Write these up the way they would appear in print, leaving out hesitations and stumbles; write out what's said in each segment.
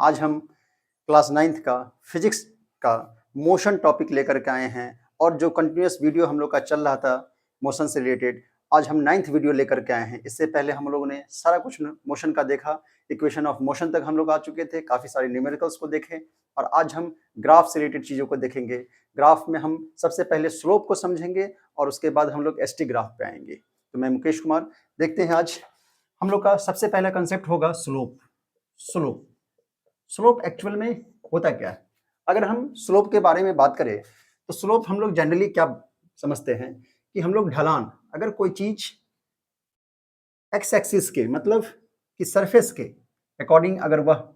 आज हम class 9th का फिजिक्स का मोशन टॉपिक लेकर के आए हैं और जो कंटिन्यूस वीडियो हम लोग का चल रहा था मोशन से रिलेटेड, आज हम 9th वीडियो लेकर के आए हैं। इससे पहले हम लोगों ने सारा कुछ मोशन का देखा, इक्वेशन ऑफ मोशन तक हम लोग आ चुके थे, काफ़ी सारे न्यूमेरिकल्स को देखे और आज हम ग्राफ से रिलेटेड चीज़ों को देखेंगे। ग्राफ में हम सबसे पहले स्लोप को समझेंगे और उसके बाद हम लोग एसटी ग्राफ पे आएंगे। तो मैं मुकेश कुमार, देखते हैं आज हम लोग का सबसे पहला कंसेप्ट होगा स्लोप। स्लोप स्लोप एक्चुअल में होता क्या है? अगर हम स्लोप के बारे में बात करें तो स्लोप हम लोग जनरली क्या समझते हैं कि हम लोग ढलान, अगर कोई चीज एक्स एक्सिस के मतलब कि सरफेस के अकॉर्डिंग अगर वह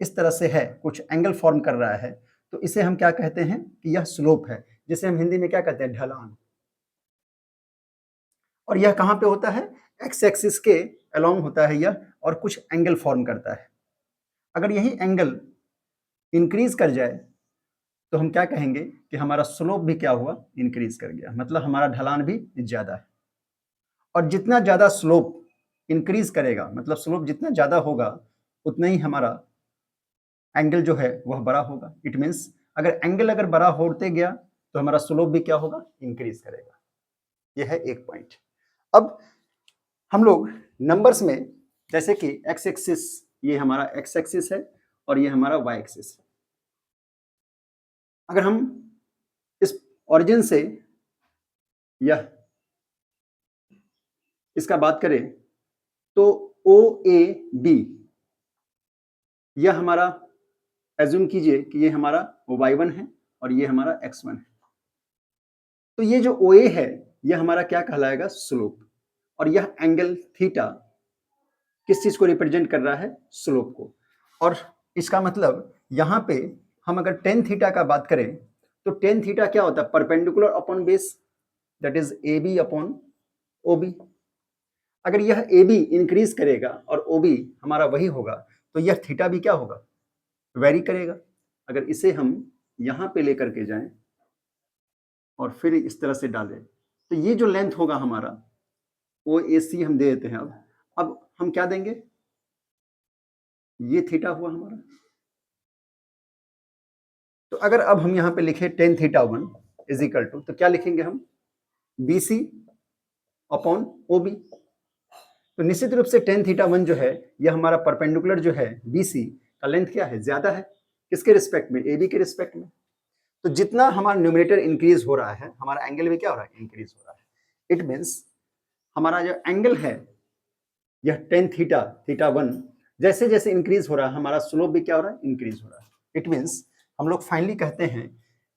इस तरह से है, कुछ एंगल फॉर्म कर रहा है, तो इसे हम क्या कहते हैं कि यह स्लोप है, जिसे हम हिंदी में क्या कहते हैं, ढलान। और यह कहाँ पे होता है? एक्स एक्सिस के अलोंग होता है यह और कुछ एंगल फॉर्म करता है। अगर यही एंगल इंक्रीज कर जाए तो हम क्या कहेंगे कि हमारा स्लोप भी क्या हुआ, इंक्रीज कर गया, मतलब हमारा ढलान भी ज्यादा है। और जितना ज्यादा स्लोप इंक्रीज करेगा, मतलब स्लोप जितना ज्यादा होगा उतना ही हमारा एंगल जो है वह बड़ा होगा। इट मीन्स अगर एंगल बड़ा होते गया तो हमारा स्लोप भी क्या होगा, इंक्रीज करेगा। यह है एक पॉइंट। अब हम लोग नंबर्स में, जैसे कि एक्स एक्सिस, ये हमारा एक्स एक्सिस है और ये हमारा वाई एक्सिस है। अगर हम इस ओरिजिन से यह इसका बात करें तो ओ ए बी, यह हमारा एज्यूम कीजिए कि ये हमारा y1 है और ये हमारा x1 है। तो ये जो OA है यह हमारा क्या कहलाएगा, स्लोप। और यह एंगल थीटा किस चीज को रिप्रेजेंट कर रहा है, स्लोप को। और इसका मतलब यहाँ पे हम अगर टेन थीटा का बात करें तो टेन थीटा क्या होता है, perpendicular upon base, that is AB upon OB। अगर यह AB इंक्रीज करेगा और OB हमारा वही होगा तो यह थीटा भी क्या होगा, वेरी करेगा। अगर इसे हम यहाँ पे लेकर के जाएं और फिर इस तरह से डालें तो ये जो लेंथ होगा हमारा OAC हम दे देते हैं। अब हम क्या देंगे, ये थीटा हुआ हमारा। तो अगर अब हम यहाँ पे लिखे tan theta 1 is equal to, तो क्या लिखेंगे हम, BC अपॉन OB। तो निश्चित रूप से टेन थीटा 1 जो है यह हमारा परपेंडिकुलर जो है BC का लेंथ क्या है, ज्यादा है। किसके रिस्पेक्ट में, AB के रिस्पेक्ट में। तो जितना हमारा न्यूमरेटर इंक्रीज हो रहा है, हमारा एंगल भी क्या हो रहा है, इंक्रीज हो रहा है। इट मीन्स हमारा जो एंगल है यह टेन थीटा 1 जैसे जैसे इंक्रीज हो रहा है, हमारा स्लोप भी क्या हो रहा है, इंक्रीज हो रहा है। इट मीन्स हम लोग फाइनली कहते हैं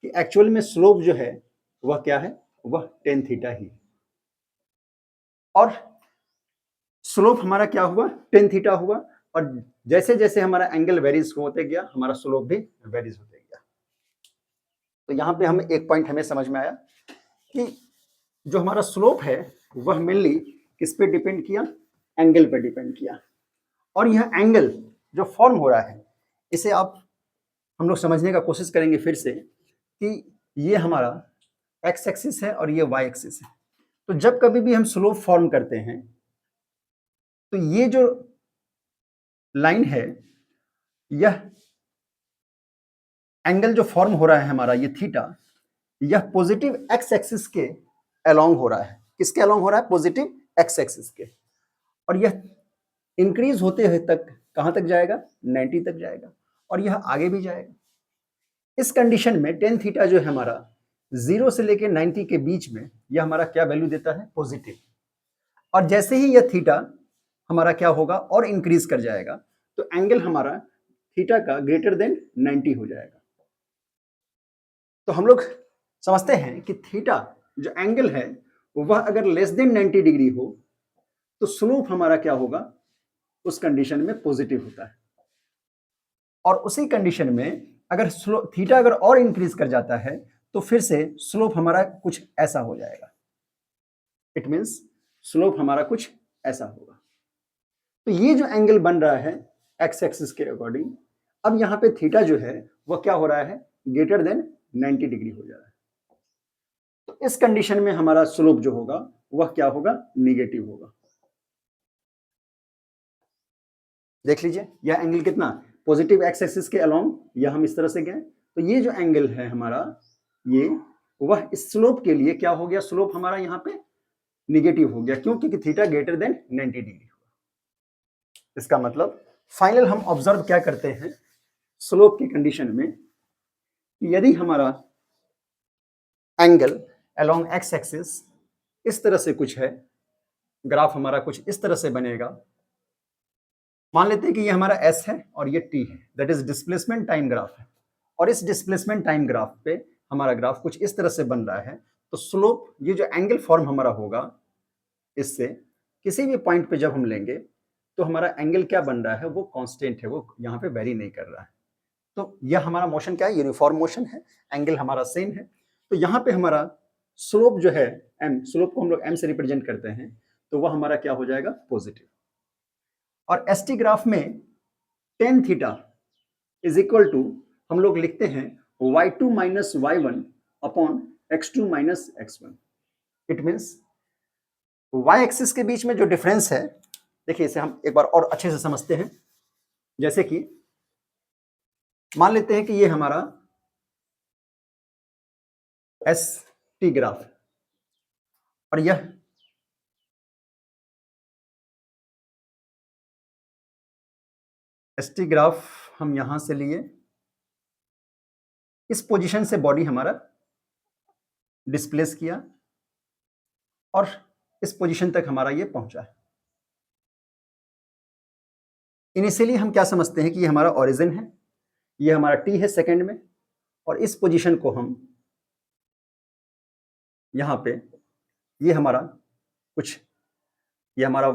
कि एक्चुअल में स्लोप जो है वह क्या है, वह टेन थीटा ही। और स्लोप हमारा क्या हुआ, टेन थीटा हुआ। और जैसे जैसे हमारा एंगल वेरीज होते गया हमारा स्लोप भी वेरीज होते गया। तो यहाँ पे हमें एक पॉइंट हमें समझ में आया कि जो हमारा स्लोप है वह मेनली किस पे डिपेंड किया, एंगल पे डिपेंड किया। और यह एंगल जो फॉर्म हो रहा है इसे आप हम लोग समझने का कोशिश करेंगे फिर से कि ये हमारा एक्स एक्सिस है और ये वाई एक्सिस है। तो जब कभी भी हम स्लोप फॉर्म करते हैं तो ये जो लाइन है, यह एंगल जो फॉर्म हो रहा है हमारा ये थीटा, यह पॉजिटिव एक्स एक्सिस के अलोंग हो रहा है। किसके अलोंग हो रहा है, पॉजिटिव एक्स एक्सिस के। और यह इंक्रीज होते हुए तक कहां तक जाएगा, 90 तक जाएगा और यह आगे भी जाएगा। इस कंडीशन में टेन थीटा जो है हमारा 0 से लेकर 90 के बीच में यह हमारा क्या वैल्यू देता है, पॉजिटिव। और जैसे ही यह थीटा हमारा क्या होगा और इंक्रीज कर जाएगा तो एंगल हमारा थीटा का ग्रेटर देन 90 हो जाएगा। तो हम लोग समझते हैं कि थीटा जो एंगल है वह अगर लेस देन 90 डिग्री हो तो स्लोप हमारा क्या होगा, उस कंडीशन में पॉजिटिव होता है। और उसी कंडीशन में अगर थीटा अगर और इंक्रीज कर जाता है तो फिर से स्लोप हमारा कुछ ऐसा हो जाएगा। इट मींस स्लोप हमारा कुछ ऐसा होगा। तो ये जो एंगल बन रहा है एक्स एक्सिस के अकॉर्डिंग, अब यहाँ पे थीटा जो है वह क्या हो रहा है, ग्रेटर देन 90 डिग्री हो जा रहा है। तो इस कंडीशन में हमारा स्लोप जो होगा वह क्या होगा, निगेटिव होगा। देख लीजिए यह एंगल कितना, पॉजिटिव एक्स एक्सिस के अलोंग या हम इस तरह से गए, तो ये जो एंगल है हमारा, ये वह स्लोप के लिए क्या हो गया, स्लोप हमारा यहाँ पे निगेटिव हो गया। क्यों? क्योंकि थीटा ग्रेटर देन 90 डिग्री हुआ। इसका मतलब फाइनल हम ऑब्जर्व क्या करते हैं स्लोप की कंडीशन में, यदि हमारा एंगल अलोंग एक्स एक्सिस इस तरह से कुछ है, ग्राफ हमारा कुछ इस तरह से बनेगा, मान लेते हैं कि ये हमारा एस है और ये टी है, that is displacement time graph है, और इस डिस्प्लेसमेंट टाइम ग्राफ पे हमारा ग्राफ कुछ इस तरह से बन रहा है, तो स्लोप, ये जो एंगल फॉर्म हमारा होगा, इससे किसी भी पॉइंट पे जब हम लेंगे तो हमारा एंगल क्या बन रहा है, वो कांस्टेंट है, वो यहाँ पे वेरी नहीं कर रहा है। तो यह हमारा मोशन क्या है, यूनिफॉर्म मोशन है, एंगल हमारा सेम है। तो यहाँ पे हमारा स्लोप जो है एम, स्लोप को हम लोग एम से रिप्रेजेंट करते हैं, तो वह हमारा क्या हो जाएगा, पॉजिटिव। और एस टी ग्राफ में tan theta is equal to हम लोग लिखते हैं y2 minus y1 upon x2 minus x1। It means y axis के बीच में जो डिफरेंस है, देखिए इसे हम एक बार और अच्छे से समझते हैं। जैसे कि मान लेते हैं कि ये हमारा एस टी ग्राफ और यह एस टी ग्राफ हम यहां से लिए, इस पोजीशन से बॉडी हमारा डिस्प्लेस किया और इस पोजीशन तक हमारा ये पहुंचा है। इनिशियली हम क्या समझते हैं कि ये हमारा ओरिजिन है, ये हमारा टी है सेकंड में, और इस पोजीशन को हम यहाँ पे, ये हमारा कुछ, ये हमारा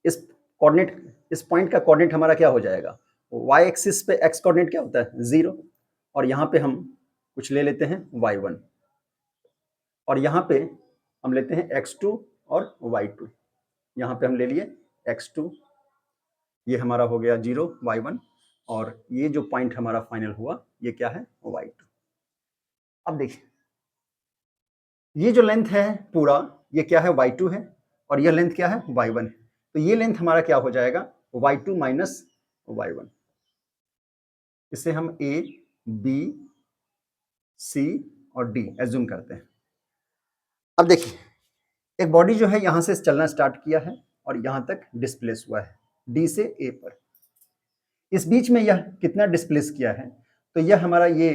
इस कोऑर्डिनेट, इस पॉइंट का कोऑर्डिनेट हमारा क्या हो जाएगा, y एक्सिस पे x कोऑर्डिनेट क्या होता है, 0, और यहाँ पे हम कुछ ले लेते हैं y1, और यहाँ पे हम लेते हैं x2 और y2, यहाँ पे हम ले लिए x2, ये हमारा हो गया 0 y1, और ये जो पॉइंट हमारा फाइनल हुआ ये क्या है, y2। अब देखिए ये जो लेंथ है पूरा, ये क्या है, y2 है, और ये लेंथ क्या है, y1 है। तो ये लेंथ हमारा क्या हो जाएगा, y2 माइनस y1। इसे हम a, b, c और d एज्यूम करते हैं। अब देखिए एक बॉडी जो है यहां से चलना स्टार्ट किया है और यहां तक डिस्प्लेस हुआ है d से a पर। इस बीच में यह कितना डिस्प्लेस किया है, तो यह हमारा ये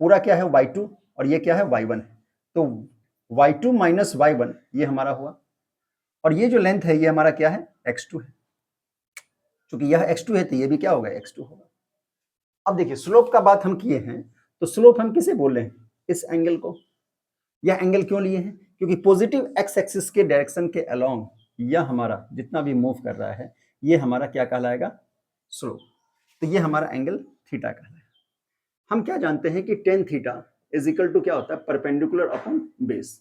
पूरा क्या है, y2, और ये क्या है, y1 है। तो y2 माइनस y1 ये हमारा हुआ, और ये जो लेंथ है ये हमारा क्या है, x2 है। चूंकि यह x2 है तो ये भी क्या होगा, x2 होगा। अब देखिए स्लोप का बात हम किए हैं, तो स्लोप हम किसे बोल रहे हैं, इस एंगल को। यह एंगल क्यों लिए हैं, क्योंकि पॉजिटिव एक्स एक्सिस के डायरेक्शन के अलोंग यह हमारा जितना भी मूव कर रहा है ये हमारा क्या कहलाएगा, स्लोप। तो ये हमारा एंगल थीटा कहलाएगा। हम क्या जानते हैं कि tan theta is equal to क्या होता है, परपेंडिकुलर अपॉन बेस।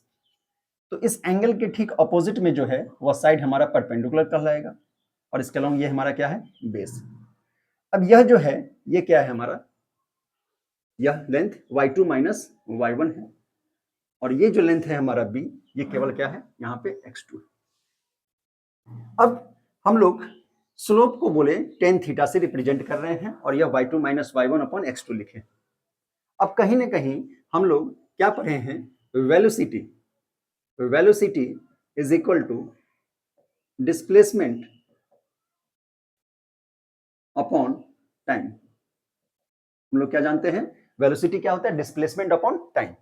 तो इस एंगल के ठीक अपोजिट में जो है वह साइड हमारा परपेंडिकुलर कहलाएगा, और इसके अलोंग ये हमारा क्या है, बेस। अब यह जो है ये क्या है हमारा, यह लेंथ y2 माइनस y1 है, और ये जो लेंथ है हमारा b, ये केवल क्या है, यहाँ पे x2 है। अब हम लोग स्लोप को बोले टेन थीटा से रिप्रेजेंट कर रहे हैं, और यह y2 minus y1 upon x2 लिखे। अब कहीं ना कहीं हम लोग क्या पढ़े हैं, velocity, velocity is equal to displacement upon time. हम लोग क्या जानते हैं, वेलोसिटी क्या होता है, डिस्प्लेसमेंट अपॉन टाइम।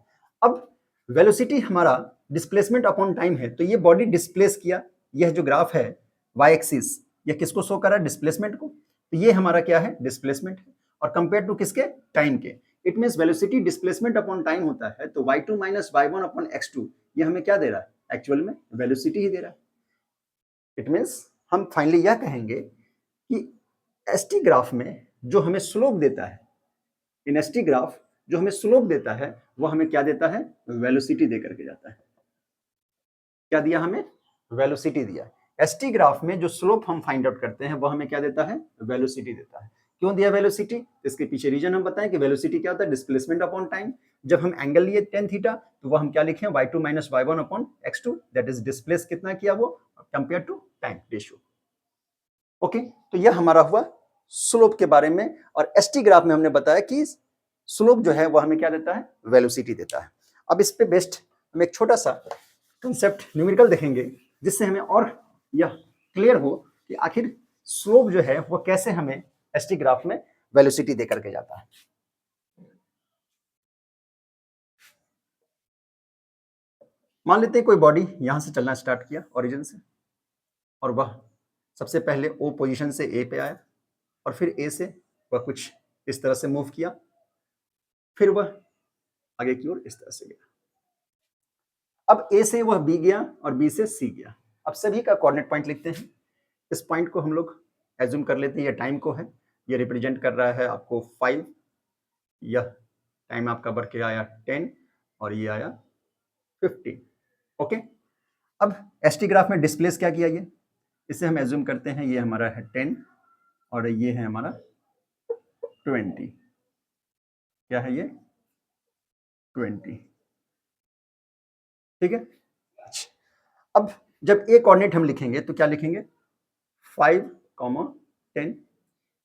अब वेलोसिटी हमारा डिस्प्लेसमेंट अपॉन टाइम है, तो ये बॉडी डिस्प्लेस किया, यह जो ग्राफ है वाई एक्सिस, यह किसको शो कर रहा है, डिस्प्लेसमेंट को। तो ये हमारा क्या है, डिस्प्लेसमेंट है, और कंपेयर टू किसके, टाइम के। It means velocity displacement upon time होता है, तो y2 minus y1 upon x2 ये हमें क्या दे रहा है, एक्चुअल में वेलोसिटी ही दे रहा है। इट मीन्स हम फाइनली यह कहेंगे कि एसटी ग्राफ में जो हमें स्लोप देता है, इन एसटी ग्राफ जो हमें स्लोप देता है वो हमें क्या देता है, वेलोसिटी दे करके जाता है। क्या दिया हमें, वेलोसिटी दिया। एसटी ग्राफ में जो स्लोप हम फाइंड आउट करते हैं वो हमें क्या देता है, वेलोसिटी देता है। क्यों दिया वेलोसिटी, इसके पीछे रीजन हम बताएं कि वेलोसिटी क्या होता है, डिस्प्लेसमेंट अपॉन टाइम। जब हम एंगल लिए टेन थीटा तो वो हम क्या लिखे, y2 minus y1 upon x2, that is displace कितना किया वो compare to time ratio. Okay, तो यह हमारा हुआ स्लोप के बारे में, और एसटी ग्राफ में हमने बताया कि स्लोप जो है वो हमें क्या देता है, वेलोसिटी देता है। अब इस पे बेस्ड हम एक छोटा सा कंसेप्ट न्यूमेरिकल देखेंगे जिससे हमें और यह क्लियर हो कि आखिर स्लोप जो है वो कैसे हमें एसटी ग्राफ में वेलोसिटी दे करके जाता है। मान लेते हैं कोई बॉडी यहां से चलना स्टार्ट किया ओरिजिन से, और वह सबसे पहले ओ पोजीशन से ए पे आया, और फिर ए से वह कुछ इस तरह से मूव किया, फिर वह आगे की ओर इस तरह से गया। अब ए से वह बी गया और बी से सी गया। अब सभी का कोऑर्डिनेट पॉइंट लिखते हैं। इस पॉइंट को हम लोग एज्यूम कर लेते हैं ये टाइम को है, ये रिप्रेजेंट कर रहा है आपको 5, यह टाइम आपका बढ़ के आया 10 और ये आया 15। ओके, अब एसटी ग्राफ में डिस्प्लेस क्या किया, ये इसे हम एज्यूम करते हैं ये हमारा है 10 और ये है हमारा 20। क्या है ये 20, ठीक है। अच्छा, अब जब ए कोऑर्डिनेट हम लिखेंगे तो क्या लिखेंगे 5, 10।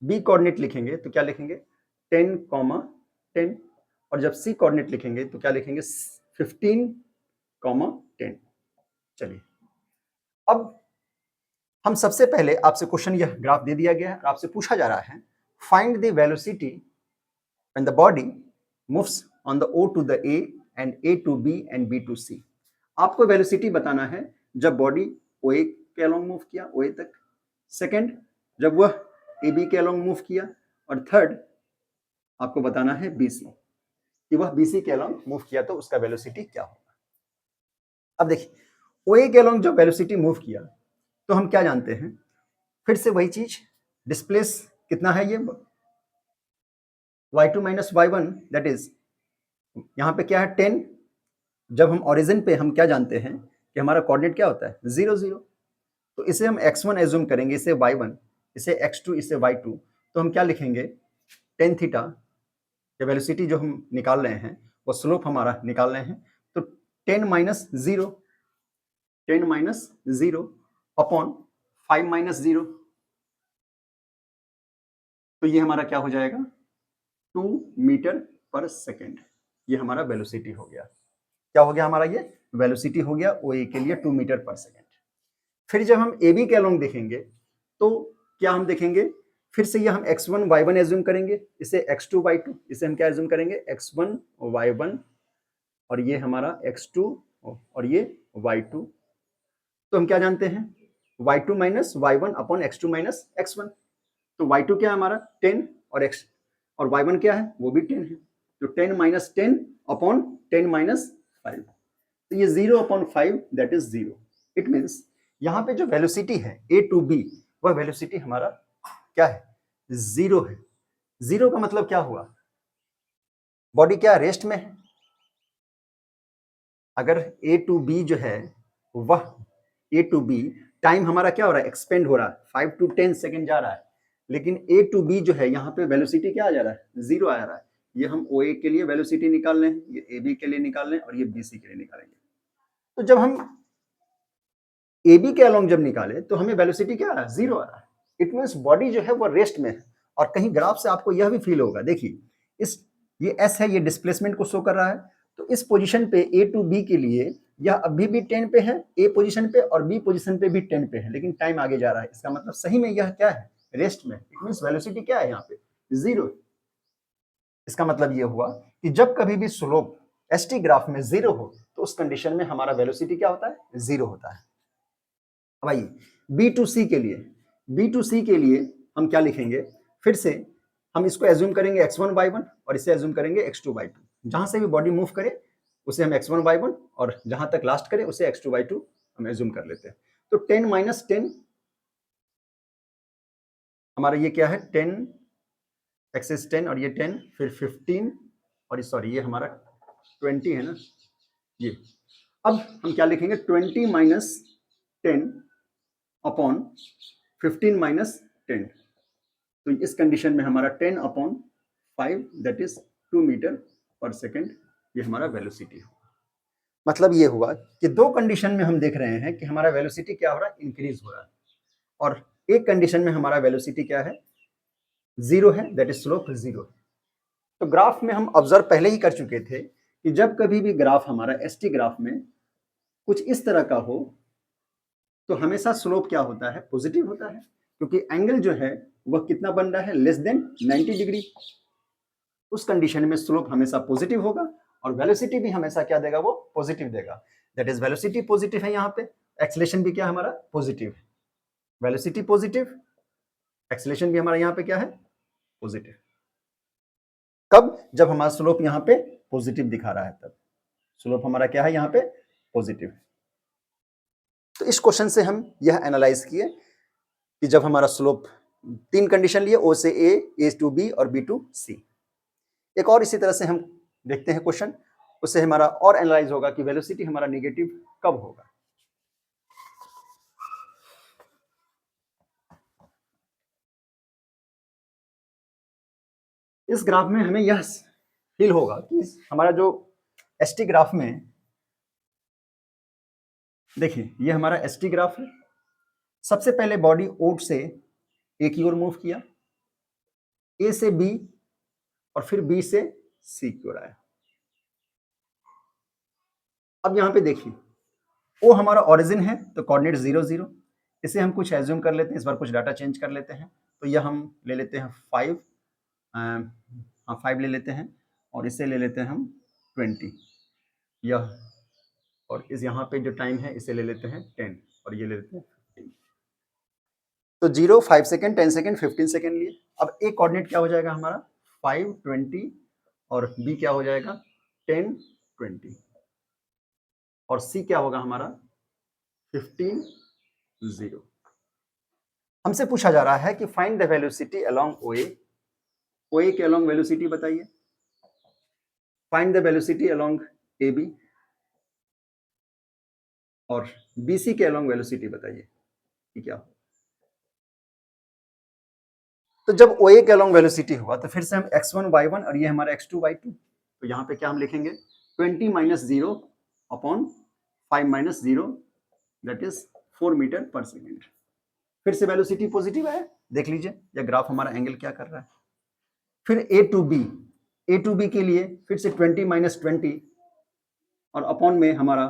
बी कोऑर्डिनेट लिखेंगे तो क्या लिखेंगे 10, 10। और जब सी कोऑर्डिनेट लिखेंगे तो क्या लिखेंगे 15, 10। चलिए, अब हम सबसे पहले आपसे क्वेश्चन, यह ग्राफ दे दिया गया है और आपसे पूछा जा रहा है find the velocity when the body moves on the O to the A and A to B and B to C। आपको वेलोसिटी बताना है जब बॉडी OA के अलोंग मूव किया, OA तक। सेकंड, जब वह AB के अलोंग मूव किया, और थर्ड आपको बताना है BC कि वह BC के अलोंग मूव किया तो उसका वेलोसिटी क्या होगा। अब देखिए, OA के अलोंग जब वेलोसिटी मूव किया तो हम क्या जानते हैं, फिर से वही चीज, डिस्प्लेस कितना है ये y2 minus y1, that is यहाँ पे क्या है 10। जब हम ओरिजिन पे हम क्या जानते हैं कि हमारा कोऑर्डिनेट क्या होता है 0, 0, तो इसे हम x1 एज्यूम करेंगे, इसे y1, इसे x2, इसे y2, तो हम क्या लिखेंगे tan थीटा, ये वेलोसिटी जो हम निकाल रहे हैं वो स्लोप हमारा निकाल रहे हैं, तो 10 माइनस 0, 10 माइनस 0 अपॉन 5 माइनस 0, तो ये हमारा क्या हो जाएगा 2 मीटर पर सेकेंड। ये हमारा वेलोसिटी हो गया। क्या हो गया हमारा, ये वेलोसिटी हो गया OA के लिए 2 मीटर पर सेकेंड। फिर जब हम AB के अलोंग देखेंगे तो क्या हम देखेंगे, फिर से ये हम x1 y1 एज्यूम करेंगे, इसे x2 y2, इसे हम क्या एज्यूम करेंगे x1 y1, और ये हमारा x2 और ये y2। तो हम क्या जानते हैं y2 minus y1 upon x2 minus x1, तो y2 क्या है हमारा 10 और x और y1 क्या है वो भी 10 है, तो 10 माइनस 10 अपॉन 10 माइनस 5, तो ये 0 upon 5 that is 0। It means यहाँ पे जो वेलोसिटी है A to B, वह वेलोसिटी हमारा क्या है 0 है। 0 का मतलब क्या हुआ, बॉडी क्या रेस्ट में है। अगर A to B जो है वह A to B टाइम हमारा क्या हो रहा है एक्सपेंड हो रहा है, 5 to 10 सेकेंड जा रहा है, लेकिन A to B जो है यहाँ पे वेलोसिटी क्या आ जा रहा है 0 आ रहा है। ये हम OA के लिए वेलोसिटी निकाल रहे हैं, ये AB के लिए निकाल रहे हैं, और ये BC के लिए निकालेंगे। तो जब हम AB के अलोंग जब निकाले तो हमें वेलोसिटी क्या आ रहा है 0 आ रहा है। इट मीन्स बॉडी जो है वो रेस्ट में है। और कहीं ग्राफ से आपको यह भी फील होगा, देखिए इस ये S है, ये डिस्प्लेसमेंट को शो कर रहा है, तो इस पोजीशन पे A to B के लिए यह अभी भी 10 पे है A पोजीशन पे, और B पोजीशन पे भी 10 पे है, लेकिन टाइम आगे जा रहा है। इसका मतलब सही में यह क्या है रेस्ट में। इट मीन्स वेलोसिटी क्या है यहाँ पे 0। इसका मतलब यह हुआ कि जब कभी भी स्लोप एसटी ग्राफ में 0 हो तो उस कंडीशन में हमारा वेलोसिटी क्या होता है 0 होता है। अब आइए बी टू सी के लिए, बी टू सी के लिए हम क्या लिखेंगे, फिर से हम इसको एज्यूम करेंगे x1 y1 और इसे एज्यूम करेंगे x2 y2। जहां से भी बॉडी मूव करे उसे हम x1 y1 और जहां तक लास्ट करे उसे x2 y2 हम एज्यूम कर लेते हैं। तो 10 माइनस 10 हमारा ये क्या है 10 x इज 10 और ये 10, फिर 15 और सॉरी ये हमारा 20 है ना ये। अब हम क्या लिखेंगे 20 माइनस 10 अपॉन 15 माइनस 10, तो इस कंडीशन में हमारा 10 अपॉन 5 दैट इज 2 मीटर पर सेकेंड, ये हमारा वेलोसिटी होगा। मतलब ये हुआ कि दो कंडीशन में हम देख रहे हैं कि हमारा वेलोसिटी क्या हो रहा है इंक्रीज हो रहा है, और एक कंडीशन में हमारा वेलोसिटी क्या है जीरो है, दैट इज स्लोप जीरो है। तो ग्राफ में हम ऑब्जर्व पहले ही कर चुके थे कि जब कभी भी ग्राफ हमारा एसटी ग्राफ में कुछ इस तरह का हो तो हमेशा स्लोप क्या होता है, पॉजिटिव होता है, क्योंकि एंगल जो है वह कितना बन रहा है, लेस देन 90 डिग्री। उस कंडीशन में स्लोप हमेशा पॉजिटिव होगा और वेलोसिटी भी हमेशा क्या देगा, वो पॉजिटिव देगा। दैट इज वेलोसिटी पॉजिटिव है यहाँ पे, एक्सेलरेशन भी क्या हमारा पॉजिटिव है। वेलोसिटी पॉजिटिव, एक्सेलरेशन भी हमारा यहाँ पे क्या है, पॉजिटिव। कब, जब हमारा स्लोप यहाँ पे पॉजिटिव दिखा रहा है, तब स्लोप हमारा क्या है यहाँ पे, पॉजिटिव। तो इस क्वेश्चन से हम यह एनालाइज किए कि जब हमारा स्लोप, तीन कंडीशन लिए, ओ से ए टू बी और बी टू सी। एक और इसी तरह से हम देखते हैं क्वेश्चन, उससे हमारा और एनालाइज होगा कि वेलोसिटी हमारा नेगेटिव कब होगा। इस ग्राफ में हमें यह फील होगा कि हमारा जो एसटी ग्राफ में, देखिए ये हमारा एसटी ग्राफ है। सबसे पहले बॉडी ओ से ए की ओर मूव किया, ए से बी और फिर बी से सी की ओर आया। अब यहां पे देखिए ओ हमारा ओरिजिन है, तो कोऑर्डिनेट 0 0, इसे हम कुछ एज्यूम कर लेते हैं, इस बार कुछ डाटा चेंज कर लेते हैं। तो यह हम ले लेते हैं 5, हाँ 5 ले लेते हैं, और इसे ले लेते हैं हम 20, यह, और इस यहाँ पे जो टाइम है इसे ले लेते हैं 10, और ये ले लेते हैं 15। तो 0, 5 सेकेंड, 10 सेकेंड, 15 सेकेंड लिए। अब एक कोऑर्डिनेट क्या हो जाएगा हमारा, 5 20, और बी क्या हो जाएगा 10 20, और सी क्या होगा हमारा 15 0। हमसे पूछा जा रहा है कि find the velocity along OA, OA के अलोंग वेलोसिटी बताइए, find the velocity along A B, और बीसी के अलोंग वेलोसिटी बताइए कि क्या हो। तो जब OA के अलोंग वेलोसिटी हुआ तो फिर से हम x1 y1 और ये हमारा x2 y2, तो यहाँ पे क्या हम लिखेंगे 20 minus 0 upon 5 minus 0, that is 4 metre पर सेकेंड। फिर से वेलोसिटी पॉजिटिव है, देख लीजिए यह ग्राफ हमारा एंगल क्या कर रहा है। फिर A टू B के लिए फिर से 20 माइनस 20 और अपॉन में हमारा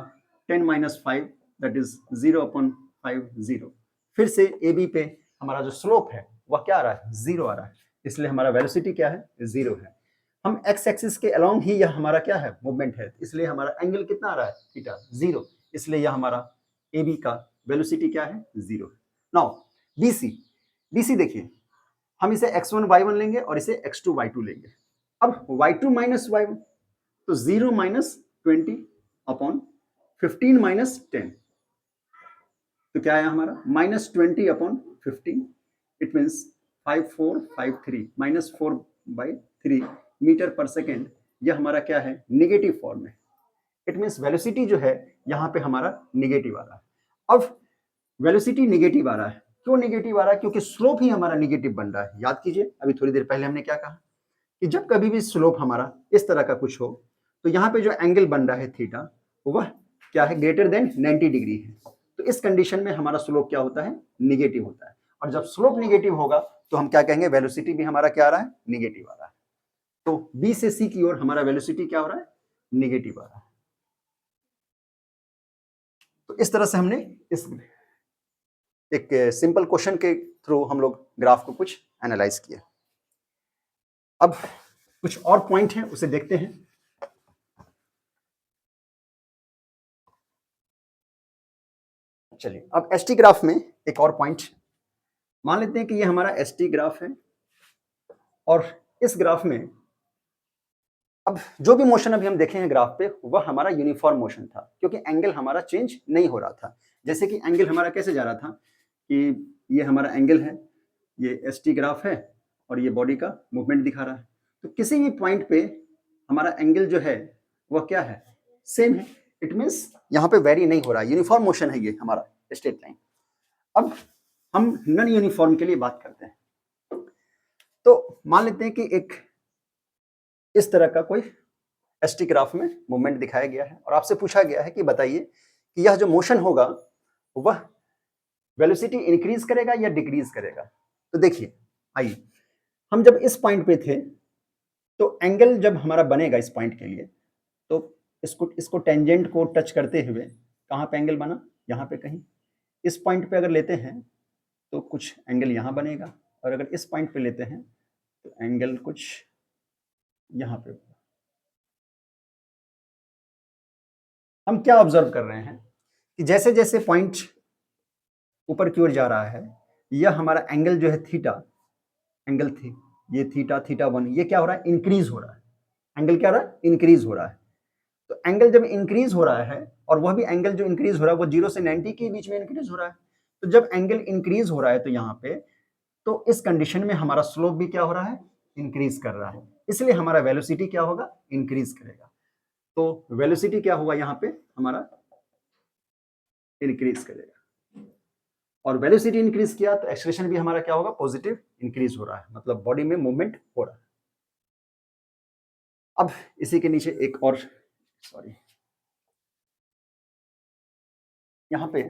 10 माइनस 5, दैट इज 0 अपॉन 5 0। फिर से AB पे हमारा जो स्लोप है वह क्या आ रहा है, 0 आ रहा है, इसलिए हमारा वेलोसिटी क्या है, 0 है। हम एक्स एक्सिस के अलोंग ही यह हमारा क्या है, मूवमेंट है, इसलिए हमारा एंगल कितना आ रहा है, थीटा 0, इसलिए यह हमारा AB का वेलोसिटी क्या है, 0 है। नाउ BC देखिए, हम इसे x1 y1 लेंगे और इसे x2 y2 लेंगे। अब y2 माइनस y1, तो 0 माइनस 20 अपॉन 15 माइनस 10, तो क्या आया हमारा minus 20 upon 15, it means 5453 minus 4/3 metre पर सेकेंड। यह हमारा क्या है, निगेटिव फॉर्म में। इट मीन्स वेलोसिटी जो है यहाँ पे हमारा निगेटिव आ रहा है। अब वेलोसिटी निगेटिव आ रहा है, क्यों निगेटिव आ रहा है, क्योंकि स्लोप ही हमारा निगेटिव बन रहा है। याद कीजिए अभी थोड़ी देर पहले हमने क्या कहा कि जब कभी भी स्लोप हमारा इस तरह का कुछ हो तो यहाँ पे जो एंगल बन रहा है थीटा, वह क्या है, ग्रेटर देन 90 डिग्री है। तो इस कंडीशन में हमारा स्लोप क्या होता है, निगेटिव होता है। और जब स्लोप निगेटिव होगा तो हम क्या कहेंगे, वेलोसिटी भी हमारा क्या आ रहा है, निगेटिव आ रहा है। तो बी से सी की ओर हमारा वेलोसिटी क्या हो रहा है, निगेटिव आ रहा है। तो इस तरह से हमने इस एक सिंपल क्वेश्चन के थ्रू हम लोग ग्राफ को कुछ एनालाइज किया। अब कुछ और पॉइंट हैं उसे देखते हैं। चलिए अब एसटी ग्राफ में एक और पॉइंट मान लेते हैं कि ये हमारा एसटी ग्राफ है, और इस ग्राफ में अब जो भी मोशन अभी हम देखे हैं ग्राफ पे वह हमारा यूनिफॉर्म मोशन था, क्योंकि एंगल हमारा चेंज नहीं हो रहा था। जैसे कि एंगल हमारा कैसे जा रहा था कि ये हमारा एंगल है, ये एसटी ग्राफ है, और ये बॉडी का मूवमेंट दिखा रहा है। तो किसी भी पॉइंट पे हमारा एंगल जो है वह क्या है, सेम है। इट मीन्स यहाँ पे वेरी नहीं हो रहा है, यूनिफॉर्म मोशन है ये हमारा स्ट्रेट लाइन। अब हम नॉन यूनिफॉर्म के लिए बात करते हैं। तो मान लेते हैं कि एक इस तरह का कोई एसटी ग्राफ में मूवमेंट दिखाया गया है, और आपसे पूछा गया है कि बताइए कि यह जो मोशन होगा वह वेलोसिटी इंक्रीज करेगा या डिक्रीज करेगा। तो देखिए आइए, हम जब इस पॉइंट पे थे तो एंगल जब हमारा बनेगा इस पॉइंट के लिए, तो इसको टेंजेंट को टच करते हुए कहाँ पे एंगल बना, यहाँ पे कहीं। इस पॉइंट पे अगर लेते हैं तो कुछ एंगल यहाँ बनेगा, और अगर इस पॉइंट पे लेते हैं तो एंगल कुछ यहाँ पे होगा। हम क्या ऑब्जर्व कर रहे हैं कि जैसे जैसे पॉइंट ऊपर की ओर जा रहा है, यह हमारा एंगल जो है थीटा, एंगल थी ये थीटा, थीटा 1, ये क्या हो रहा है, इंक्रीज हो रहा है। एंगल क्या हो रहा है, इंक्रीज हो रहा है। तो एंगल जब इंक्रीज हो रहा है, और वह भी एंगल जो इंक्रीज हो रहा है वो 0 से 90 के बीच में इंक्रीज हो रहा है, तो जब एंगल इंक्रीज हो रहा है तो यहाँ पे, तो इस कंडीशन में हमारा स्लोप भी क्या हो रहा है, इंक्रीज कर रहा है, इसलिए हमारा वेलोसिटी क्या होगा, इंक्रीज करेगा। तो वेलोसिटी क्या होगा यहाँ पे हमारा, इंक्रीज करेगा। और वेलोसिटी इंक्रीज किया तो एक्सेलरेशन भी हमारा क्या होगा, पॉजिटिव इंक्रीज हो रहा है, मतलब बॉडी में मूवमेंट हो रहा है। अब इसी के नीचे एक और, सॉरी, यहाँ पे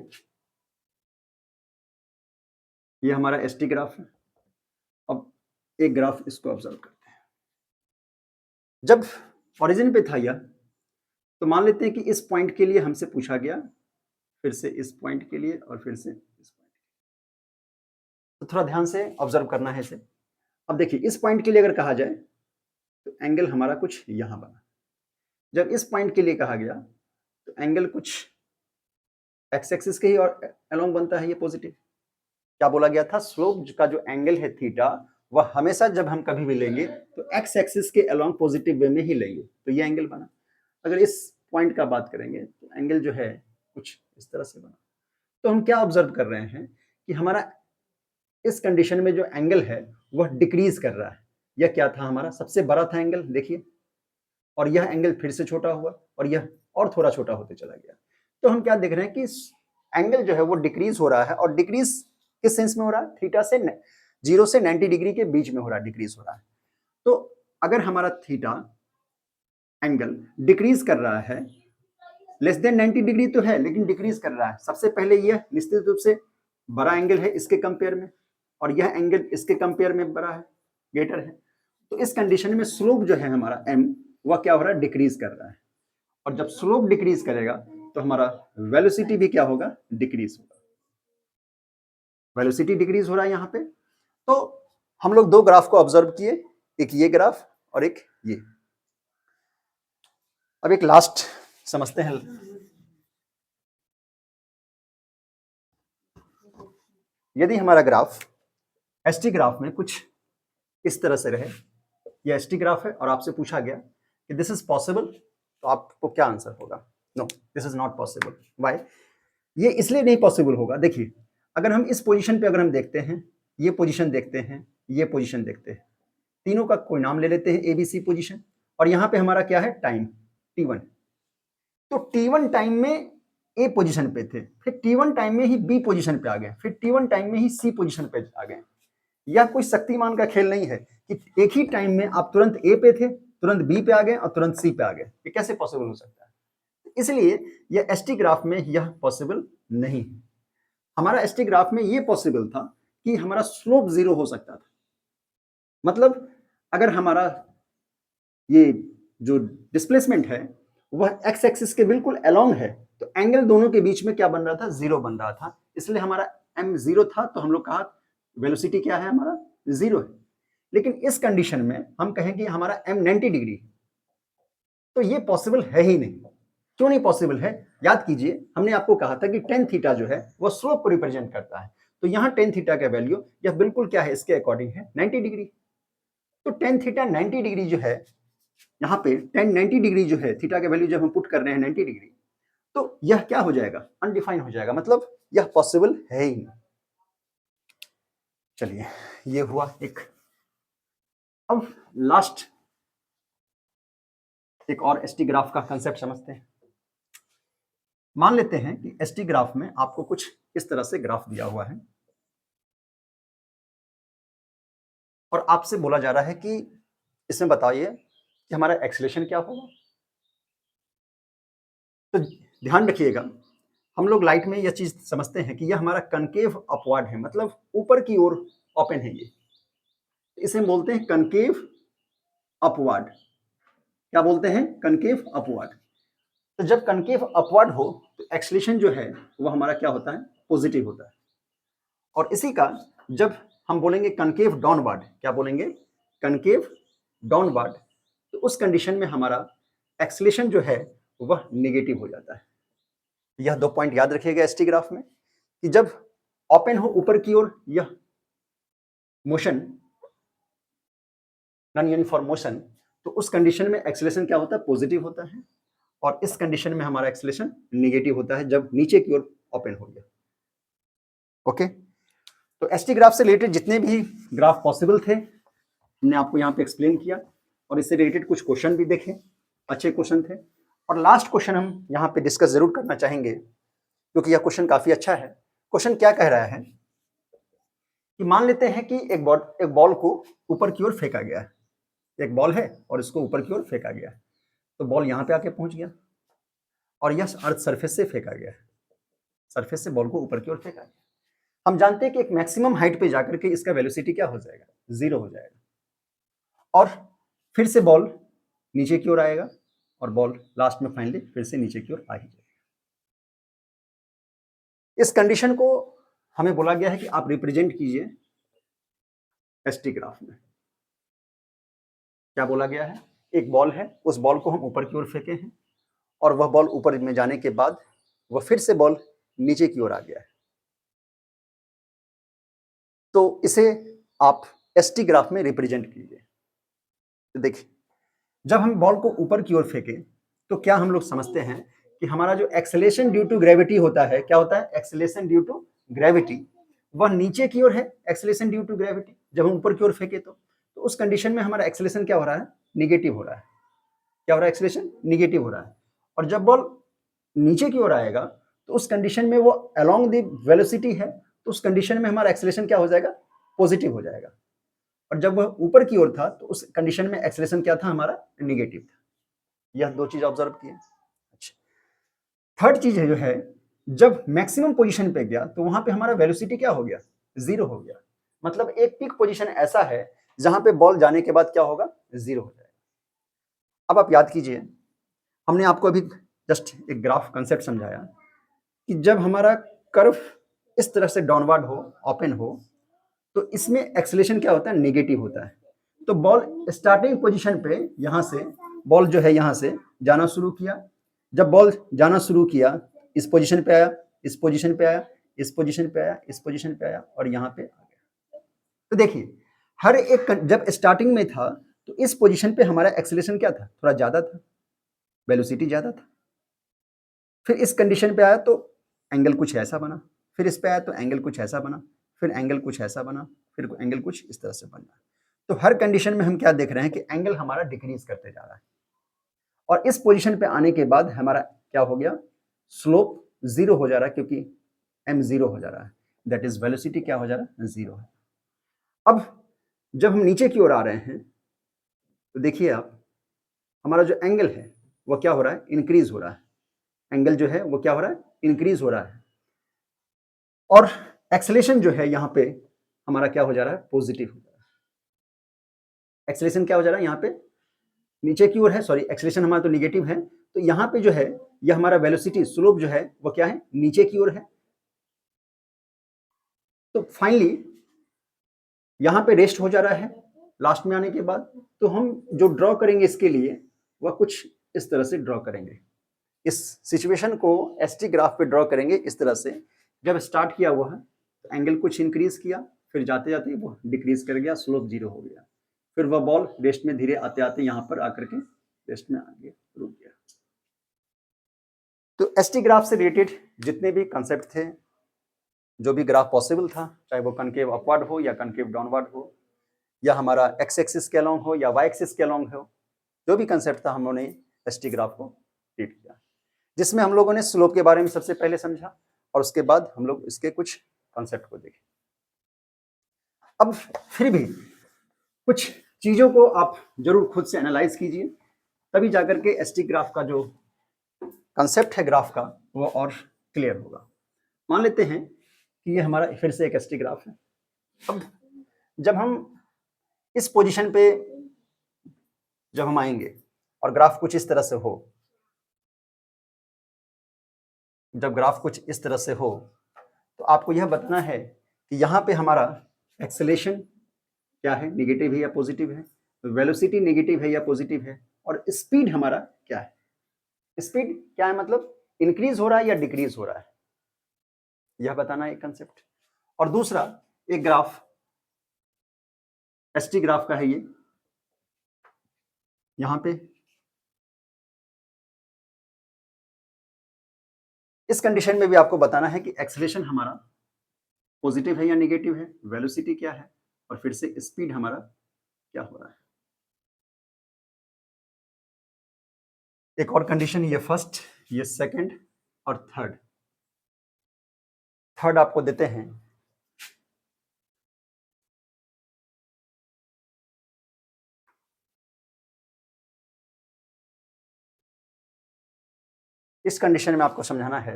ये हमारा एसटी ग्राफ है। अब एक ग्राफ इसको ऑब्जर्व करते हैं। जब ओरिजिन पे था यह, तो मान लेते हैं कि इस पॉइंट के लिए हमसे पूछा गया, फिर से इस पॉइंट के लिए, और फिर से इस पॉइंट, तो थोड़ा ध्यान से ऑब्जर्व करना है इसे। अब देखिए इस पॉइंट के लिए अगर कहा जाए तो एंगल हमारा कुछ यहां बना। जब इस पॉइंट के लिए कहा गया तो एंगल कुछ एक्स एक्सिस के ही और अलोंग बनता है, ये पॉजिटिव। क्या बोला गया था, स्लोप का जो एंगल है थीटा, वह हमेशा जब हम कभी भी लेंगे तो एक्स एक्सिस के अलोंग पॉजिटिव वे में ही लेंगे, तो ये एंगल बना। अगर इस पॉइंट का बात करेंगे तो एंगल जो है कुछ इस तरह से बना। तो हम क्या ऑब्जर्व कर रहे हैं कि हमारा इस कंडीशन में जो एंगल है वह डिक्रीज कर रहा है। यह क्या था, हमारा सबसे बड़ा था एंगल, देखिए, और यह एंगल फिर से छोटा हुआ, और यह और थोड़ा छोटा होते चला गया। तो हम क्या देख रहे हैं कि एंगल जो है वो डिक्रीज हो रहा है, और डिक्रीज किस सेंस में हो रहा है, थीटा से 0 से 90 डिग्री के बीच में हो रहा है, डिक्रीज हो रहा है। तो अगर हमारा थीटा एंगल डिक्रीज कर रहा है, लेस देन 90 डिग्री तो है लेकिन डिक्रीज कर रहा है, सबसे पहले यह निश्चित रूप से बड़ा एंगल है इसके कंपेयर में, और यह एंगल इसके कंपेयर में बड़ा है, ग्रेटर है। तो इस कंडीशन में स्लोप जो है हमारा m, वह क्या हो रहा है, डिक्रीज कर रहा है। और जब स्लोप डिक्रीज करेगा तो हमारा वेलोसिटी भी क्या होगा, डिक्रीज होगा। वेलोसिटी डिक्रीज हो रहा है यहाँ पे। तो हम लोग दो ग्राफ को ऑब्जर्व किए, एक ये ग्राफ और एक ये। अब एक लास्ट समझते हैं। यदि हमारा ग्राफ एसटी ग्राफ में कुछ इस तरह से रहे, यह एसटी ग्राफ है और आपसे पूछा गया कि दिस इज पॉसिबल, तो आपको क्या आंसर होगा, no this is not possible. Why, ये इसलिए नहीं पॉसिबल होगा, देखिए अगर हम इस पोजीशन पे अगर हम देखते हैं, ये पोजीशन देखते हैं, ये पोजीशन देखते हैं, तीनों का कोई नाम ले लेते हैं एबीसी पोजीशन, और यहाँ पे हमारा क्या है, टाइम T1। तो T1 टाइम में ए पोजीशन पे थे, फिर T1 टाइम में ही बी पोजीशन पे आ गए, फिर T1 टाइम में ही सी पोजीशन पे आ गए। यह कोई शक्तिमान का खेल नहीं है कि एक ही टाइम में आप तुरंत ए पे थे, तुरंत बी पे आ गए और तुरंत सी पे आ गए, ये कैसे पॉसिबल हो सकता है। इसलिए यह एसटी ग्राफ में यह पॉसिबल नहीं है। हमारा एसटी ग्राफ में यह पॉसिबल था कि हमारा स्लोप 0 हो सकता था, मतलब अगर हमारा ये जो डिस्प्लेसमेंट है वह एक्स एक्सिस के बिल्कुल अलोंग है, तो एंगल दोनों के बीच में क्या बन रहा था, 0 बन रहा था, इसलिए हमारा m 0 था, तो हम लोग कहा वेलोसिटी क्या है, हमारा 0 है। लेकिन इस कंडीशन में हम कहें कि हमारा m 90 डिग्री, तो ये पॉसिबल है ही नहीं। क्यों नहीं पॉसिबल है, याद कीजिए हमने आपको कहा था कि टेन थीटा जो है वो स्लोप को रिप्रेजेंट करता है, तो यहाँ टेन थीटा का वैल्यू यह बिल्कुल क्या है, इसके अकॉर्डिंग है 90 डिग्री। तो टेन थीटा 90 डिग्री जो है, यहाँ पे टेन 90 डिग्री जो है, थीटा का वैल्यू जब हम पुट कर रहे हैं 90 डिग्री, तो यह क्या हो जाएगा, अनडिफाइन हो जाएगा, मतलब यह पॉसिबल है ही नहीं। चलिए ये हुआ एक। अब लास्ट एक और एसटी ग्राफ का कंसेप्ट समझते हैं। मान लेते हैं कि एसटी ग्राफ में आपको कुछ इस तरह से ग्राफ दिया हुआ है, और आपसे बोला जा रहा है कि इसमें बताइए कि हमारा एक्सेलरेशन क्या होगा। तो ध्यान रखिएगा, हम लोग लाइट में यह चीज समझते हैं कि यह हमारा कनकेव अपवार्ड है, मतलब ऊपर की ओर ओपन है ये। इसे हम बोलते हैं कनकेव अपवर्ड। क्या बोलते हैं? Concave upward. तो जब कनकेव अपवर्ड हो तो एक्सेलेरेशन जो है वो हमारा क्या होता है? पॉजिटिव होता है। और इसी का जब हम बोलेंगे कनकेव डाउनवर्ड, क्या बोलेंगे? कनकेव डाउनवर्ड, तो उस कंडीशन में हमारा एक्सेलेरेशन जो है वह नेगेटिव हो जाता है। यह 2 पॉइंट याद रखिएगा एसटी ग्राफ में कि जब ओपन हो ऊपर की ओर यह मोशन, नॉन यूनिफॉर्म मोशन, तो उस कंडीशन में एक्सेलेरेशन क्या होता है? पॉजिटिव होता है। और इस कंडीशन में हमारा एक्सेलेरेशन नेगेटिव होता है जब नीचे की ओर ओपन हो गया। ओके, तो एसटी ग्राफ से रिलेटेड जितने भी ग्राफ पॉसिबल थे हमने आपको यहाँ पे एक्सप्लेन किया, और इससे रिलेटेड कुछ क्वेश्चन भी देखे, अच्छे क्वेश्चन थे। और लास्ट क्वेश्चन हम यहाँ पे डिस्कस जरूर करना चाहेंगे क्योंकि यह क्वेश्चन काफी अच्छा है। क्वेश्चन क्या कह रहा है कि मान लेते हैं कि एक बॉल को ऊपर की ओर फेंका गया है। एक बॉल है और इसको ऊपर की ओर फेंका गया है, तो बॉल यहाँ पे आके पहुंच गया और यह अर्थ सरफेस से फेंका गया है। सरफेस से बॉल को ऊपर की ओर फेंका गया। हम जानते हैं कि एक मैक्सिमम हाइट पे जाकर के इसका वेलोसिटी क्या हो जाएगा? 0 हो जाएगा। और फिर से बॉल नीचे की ओर आएगा और बॉल लास्ट में फाइनली फिर से नीचे की ओर आ ही जाएगा। इस कंडीशन को हमें बोला गया है कि आप रिप्रेजेंट कीजिए एसटी ग्राफ में। क्या बोला गया है? एक बॉल है, उस बॉल को हम ऊपर की ओर फेंके हैं और वह बॉल ऊपर में जाने के बाद वह फिर से बॉल नीचे की ओर आ गया है। तो इसे आप एसटी ग्राफ में रिप्रेजेंट कीजिए। तो देखिए, जब हम बॉल को ऊपर की ओर फेंके तो क्या हम लोग समझते हैं कि हमारा जो एक्सेलेरेशन ड्यू टू ग्रेविटी होता है, क्या होता है? एक्सेलेरेशन ड्यू टू ग्रेविटी, वह नीचे की ओर है। एक्सेलेरेशन ड्यू टू ग्रेविटी जब हम ऊपर की ओर फेंके तो उस कंडीशन में हमारा एक्सेलेरेशन क्या हो रहा है? निगेटिव हो रहा है। क्या हो रहा है? एक्सेलेरेशन निगेटिव हो रहा है। और जब बॉल नीचे की ओर आएगा तो उस कंडीशन में वो अलोंग द वेलोसिटी है, तो उस कंडीशन में हमारा एक्सेलेरेशन क्या हो जाएगा? पॉजिटिव हो जाएगा। और जब वह ऊपर की ओर था तो उस कंडीशन में एक्सेलेरेशन क्या था? हमारा नेगेटिव था। यह 2 चीज ऑब्जर्व किए। अच्छा, थर्ड चीज है जो है, जब मैक्सिमम पोजीशन पे गया तो वहां पे हमारा वेलोसिटी क्या हो गया? 0 हो गया। मतलब एक पीक पोजीशन ऐसा है जहां पे बॉल जाने के बाद क्या होगा? 0 हो जाएगा। अब आप याद कीजिए, हमने आपको अभी जस्ट एक ग्राफ कंसेप्ट समझाया कि जब हमारा कर्व इस तरह से डाउनवर्ड हो, ओपन हो, तो इसमें एक्सेलेरेशन क्या होता है? नेगेटिव होता है। तो बॉल स्टार्टिंग पोजीशन पे यहां से बॉल जो है यहां से जाना शुरू किया। जब बॉल जाना शुरू किया, इस पोजीशन पे आया, इस पोजीशन पे आया, इस पोजीशन पे आया, इस पोजीशन पे आया और यहाँ पे आ गया। तो देखिए, हर एक जब स्टार्टिंग में था तो इस पोजीशन पे हमारा एक्सेलेरेशन क्या था? थोड़ा ज्यादा था, वेलोसिटी ज्यादा था। फिर इस कंडीशन पे आया तो एंगल कुछ ऐसा बना, फिर इस पे आया तो एंगल कुछ ऐसा बना, फिर एंगल कुछ ऐसा बना, फिर एंगल कुछ इस तरह से बना। तो हर कंडीशन में हम क्या देख रहे हैं कि एंगल हमारा डिक्रीज करते जा रहा है। और इस पोजीशन पे आने के बाद हमारा क्या हो गया? स्लोप 0 हो जा रहा है क्योंकि m 0 हो जा रहा है। दैट इज वेलोसिटी क्या हो जा रहा है? 0 है। अब जब हम नीचे की ओर आ रहे हैं तो देखिए आप, हमारा जो एंगल है वो क्या हो रहा है? इंक्रीज हो रहा है। एंगल जो है वो क्या हो रहा है? इंक्रीज हो रहा है। और एक्सेलेरेशन जो है यहाँ पे हमारा क्या हो जा रहा है? पॉजिटिव हो जा रहा है। एक्सेलेरेशन क्या हो जा रहा है? यहाँ पे नीचे की ओर है, सॉरी, एक्सेलेरेशन हमारा तो नेगेटिव है, तो यहाँ पे जो है यह हमारा वेलोसिटी स्लोप जो है वो क्या है? नीचे की ओर है। तो फाइनली यहाँ पे रेस्ट हो जा रहा है लास्ट में आने के बाद। तो हम जो ड्रॉ करेंगे इसके लिए वह कुछ इस तरह से ड्रॉ करेंगे। इस सिचुएशन को एसटी ग्राफ पे ड्रॉ करेंगे इस तरह से। जब स्टार्ट किया हुआ है तो एंगल कुछ इंक्रीज किया, फिर जाते जाते वो डिक्रीज कर गया, स्लोप 0 हो गया। फिर वह बॉल रेस्ट में धीरे आते आते यहाँ पर आकर के रेस्ट में आगे रुक गया। तो एसटी ग्राफ से रिलेटेड जितने भी कंसेप्ट थे, जो भी ग्राफ पॉसिबल था, चाहे वो कनकेव अपवर्ड हो या कनकेव डाउनवर्ड हो, या हमारा एक्स एक्सिस के अलोंग हो या वाई एक्सिस के अलोंग हो, जो भी कंसेप्ट था हमने एसटी ग्राफ को ट्रीट किया, जिसमें हम लोगों ने स्लोप के बारे में सबसे पहले समझा और उसके बाद हम लोग इसके कुछ कॉन्सेप्ट को देखें। अब फिर भी कुछ चीजों को आप जरूर खुद से एनालाइज कीजिए, तभी जाकर के एसटी ग्राफ का जो कॉन्सेप्ट है ग्राफ का वो और क्लियर होगा। मान लेते हैं कि ये हमारा फिर से एक एसटी ग्राफ है। अब जब हम इस पोजीशन पे जब हम आएंगे और ग्राफ कुछ इस तरह से हो, जब ग्राफ कुछ इस तरह से हो तो आपको यह बताना है कि यहाँ पे हमारा एक्सेलेरेशन क्या है, नेगेटिव है या पॉजिटिव है, वेलोसिटी नेगेटिव है या पॉजिटिव है, और स्पीड हमारा क्या है। स्पीड क्या है, मतलब इंक्रीज हो रहा है या डिक्रीज हो रहा है, यह बताना एक कंसेप्ट। और दूसरा एक ग्राफ एसटी ग्राफ का है, ये यहां पे इस कंडीशन में भी आपको बताना है कि एक्सेलरेशन हमारा पॉजिटिव है या नेगेटिव है, वेलोसिटी क्या है, और फिर से स्पीड हमारा क्या हो रहा है। एक और कंडीशन, ये फर्स्ट, ये सेकंड और थर्ड आपको देते हैं। इस कंडीशन में आपको समझाना है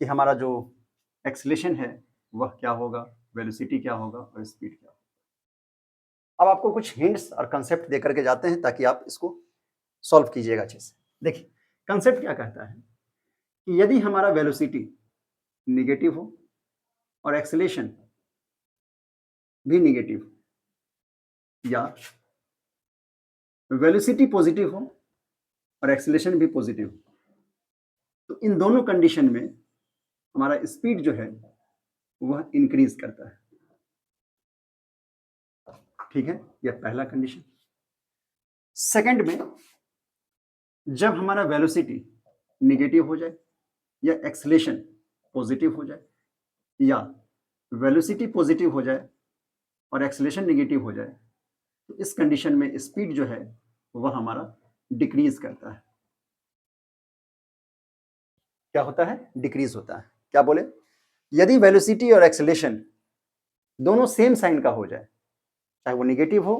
कि हमारा जो एक्सेलरेशन है वह क्या होगा, वेलोसिटी क्या होगा और स्पीड क्या होगा। अब आपको कुछ हिंट्स और कंसेप्ट दे करके जाते हैं ताकि आप इसको सॉल्व कीजिएगा अच्छे से। देखिए कंसेप्ट क्या कहता है कि यदि हमारा वेलोसिटी निगेटिव हो और एक्सेलरेशन भी निगेटिव, या वेलोसिटी पॉजिटिव हो और एक्सेलरेशन भी पॉजिटिव, तो इन दोनों कंडीशन में हमारा स्पीड जो है वह इंक्रीज करता है। ठीक है, यह पहला कंडीशन। सेकंड में जब हमारा वेलोसिटी निगेटिव हो जाए या एक्सेलरेशन पॉजिटिव हो जाए, या वेलोसिटी पॉजिटिव हो जाए और एक्सेलरेशन निगेटिव हो जाए, तो इस कंडीशन में स्पीड जो है वह हमारा डिक्रीज करता है। क्या होता है, डिक्रीज होता है। क्या बोले, यदि वेलोसिटी और एक्सेलरेशन दोनों सेम साइन का हो जाए, चाहे वो निगेटिव हो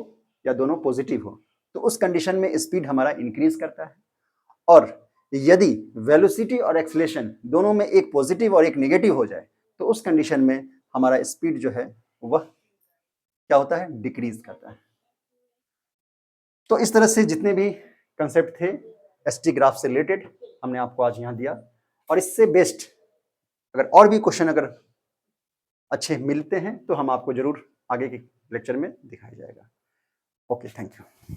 या दोनों पॉजिटिव हो, तो उस कंडीशन में स्पीड हमारा इंक्रीज करता है। और यदि वेलोसिटी और एक्सेलरेशन दोनों में एक पॉजिटिव और एक नेगेटिव हो जाए, तो उस कंडीशन में हमारा स्पीड जो है वह क्या होता है, डिक्रीज करता है। तो इस तरह से जितने भी कंसेप्ट थे एसटी ग्राफ से रिलेटेड हमने आपको आज यहाँ दिया, और इससे बेस्ट अगर और भी क्वेश्चन अगर अच्छे मिलते हैं तो हम आपको जरूर आगे के लेक्चर में दिखाया जाएगा। Okay, thank you.